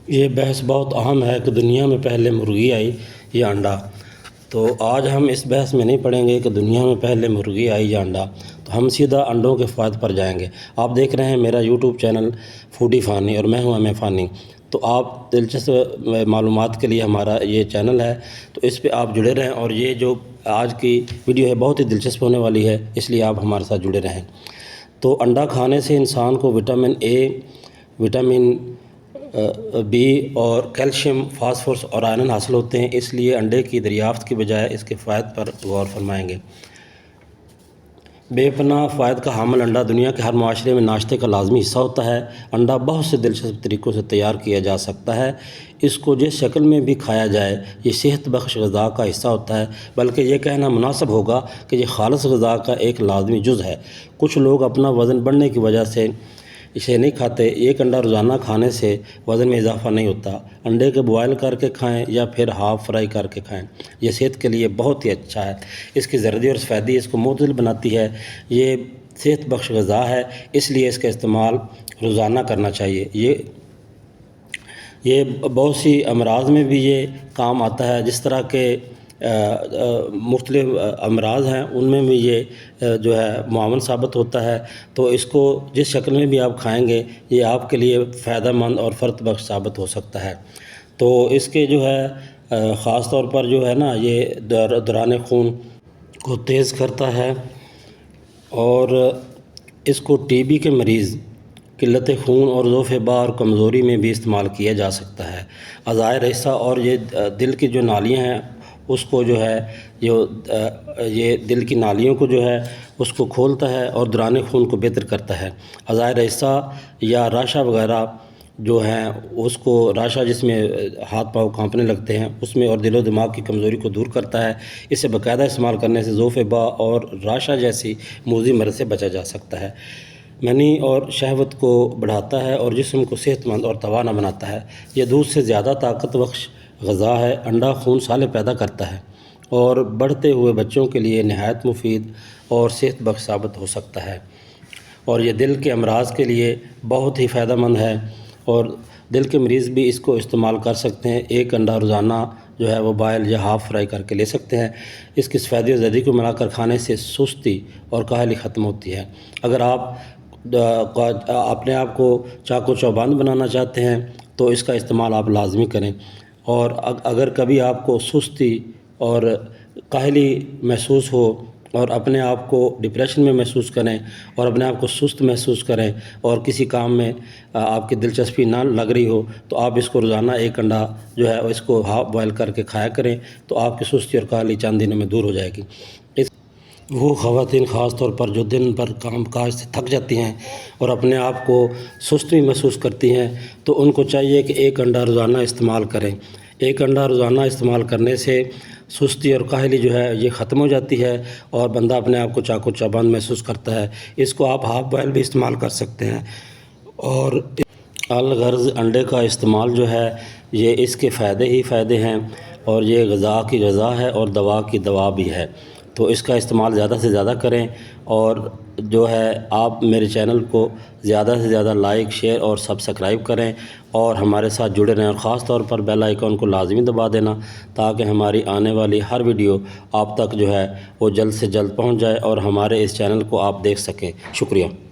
یہ بحث بہت اہم ہے کہ دنیا میں پہلے مرغی آئی یا انڈا۔ تو آج ہم اس بحث میں نہیں پڑیں گے کہ دنیا میں پہلے مرغی آئی یا انڈا، تو ہم سیدھا انڈوں کے فوائد پر جائیں گے۔ آپ دیکھ رہے ہیں میرا یوٹیوب چینل فوڈی فانی اور میں ہوں ایم فانی۔ تو آپ دلچسپ معلومات کے لیے ہمارا یہ چینل ہے، تو اس پہ آپ جڑے رہیں، اور یہ جو آج کی ویڈیو ہے بہت ہی دلچسپ ہونے والی ہے، اس لیے آپ ہمارے ساتھ جڑے رہیں۔ تو انڈا کھانے سے انسان کو وٹامن اے، وٹامن بی اور کیلشیم، فاسفورس اور آئرن حاصل ہوتے ہیں، اس لیے انڈے کی دریافت کی بجائے اس کے فوائد پر غور فرمائیں گے۔ بے پناہ فوائد کا حامل انڈا دنیا کے ہر معاشرے میں ناشتے کا لازمی حصہ ہوتا ہے۔ انڈا بہت سے دلچسپ طریقوں سے تیار کیا جا سکتا ہے۔ اس کو جس شکل میں بھی کھایا جائے یہ صحت بخش غذا کا حصہ ہوتا ہے، بلکہ یہ کہنا مناسب ہوگا کہ یہ خالص غذا کا ایک لازمی جز ہے۔ کچھ لوگ اپنا وزن بڑھنے کی وجہ سے اسے نہیں کھاتے۔ ایک انڈا روزانہ کھانے سے وزن میں اضافہ نہیں ہوتا۔ انڈے کے بوائل کر کے کھائیں یا پھر ہاف فرائی کر کے کھائیں، یہ صحت کے لیے بہت ہی اچھا ہے۔ اس کی زردی اور سفیدی اس کو معتدل بناتی ہے۔ یہ صحت بخش غذا ہے، اس لیے اس کا استعمال روزانہ کرنا چاہیے۔ یہ بہت سی امراض میں بھی یہ کام آتا ہے، جس طرح کے مختلف امراض ہیں ان میں بھی یہ جو ہے معاون ثابت ہوتا ہے۔ تو اس کو جس شکل میں بھی آپ کھائیں گے یہ آپ کے لیے فائدہ مند اور فرط بخش ثابت ہو سکتا ہے۔ تو اس کے جو ہے خاص طور پر جو ہے نا یہ دوران خون کو تیز کرتا ہے، اور اس کو ٹی بی کے مریض، قلت خون اور ضعف بار اور کمزوری میں بھی استعمال کیا جا سکتا ہے۔ اعضائے رئیسہ اور یہ دل کی جو نالیاں ہیں اس کو جو ہے یہ دل کی نالیوں کو جو ہے اس کو کھولتا ہے اور دوران خون کو بہتر کرتا ہے۔ اعضائے رئیسہ یا راشا وغیرہ جو ہیں اس کو، راشا جس میں ہاتھ پاؤں کانپنے لگتے ہیں اس میں، اور دل و دماغ کی کمزوری کو دور کرتا ہے۔ اسے باقاعدہ استعمال کرنے سے ضعف با اور راشا جیسی موذی مرض سے بچا جا سکتا ہے۔ منی اور شہوت کو بڑھاتا ہے اور جسم کو صحت مند اور توانا بناتا ہے۔ یہ دودھ سے زیادہ طاقت بخش غذا ہے۔ انڈا خون سالے پیدا کرتا ہے اور بڑھتے ہوئے بچوں کے لیے نہایت مفید اور صحت بخش ثابت ہو سکتا ہے، اور یہ دل کے امراض کے لیے بہت ہی فائدہ مند ہے، اور دل کے مریض بھی اس کو استعمال کر سکتے ہیں۔ ایک انڈا روزانہ جو ہے وہ بائل یا ہاف فرائی کر کے لے سکتے ہیں۔ اس کی سفیدی اور زردی کو ملا کر کھانے سے سستی اور کاہلی ختم ہوتی ہے۔ اگر آپ اپنے آپ کو چاق و چوبند بنانا چاہتے ہیں تو اس کا استعمال آپ لازمی کریں، اور اگر کبھی آپ کو سستی اور کاہلی محسوس ہو اور اپنے آپ کو ڈپریشن میں محسوس کریں اور اپنے آپ کو سست محسوس کریں اور کسی کام میں آپ کی دلچسپی نہ لگ رہی ہو، تو آپ اس کو روزانہ ایک انڈا جو ہے اس کو ہاف بوائل کر کے کھایا کریں، تو آپ کی سستی اور کاہلی چند دنوں میں دور ہو جائے گی۔ وہ خواتین خاص طور پر جو دن بھر کام کاج سے تھک جاتی ہیں اور اپنے آپ کو سست بھی محسوس کرتی ہیں، تو ان کو چاہیے کہ ایک انڈا روزانہ استعمال کریں۔ ایک انڈا روزانہ استعمال کرنے سے سستی اور کاہلی جو ہے یہ ختم ہو جاتی ہے اور بندہ اپنے آپ کو چاق و چوبند محسوس کرتا ہے۔ اس کو آپ ہاف بوائل بھی استعمال کر سکتے ہیں، اور الغرض انڈے کا استعمال جو ہے یہ اس کے فائدے ہی فائدے ہیں، اور یہ غذا کی غذا ہے اور دوا کی دوا بھی ہے۔ تو اس کا استعمال زیادہ سے زیادہ کریں، اور جو ہے آپ میرے چینل کو زیادہ سے زیادہ لائک، شیئر اور سبسکرائب کریں، اور ہمارے ساتھ جڑے رہیں، اور خاص طور پر بیل آئیکن کو لازمی دبا دینا تاکہ ہماری آنے والی ہر ویڈیو آپ تک جو ہے وہ جلد سے جلد پہنچ جائے اور ہمارے اس چینل کو آپ دیکھ سکیں۔ شکریہ۔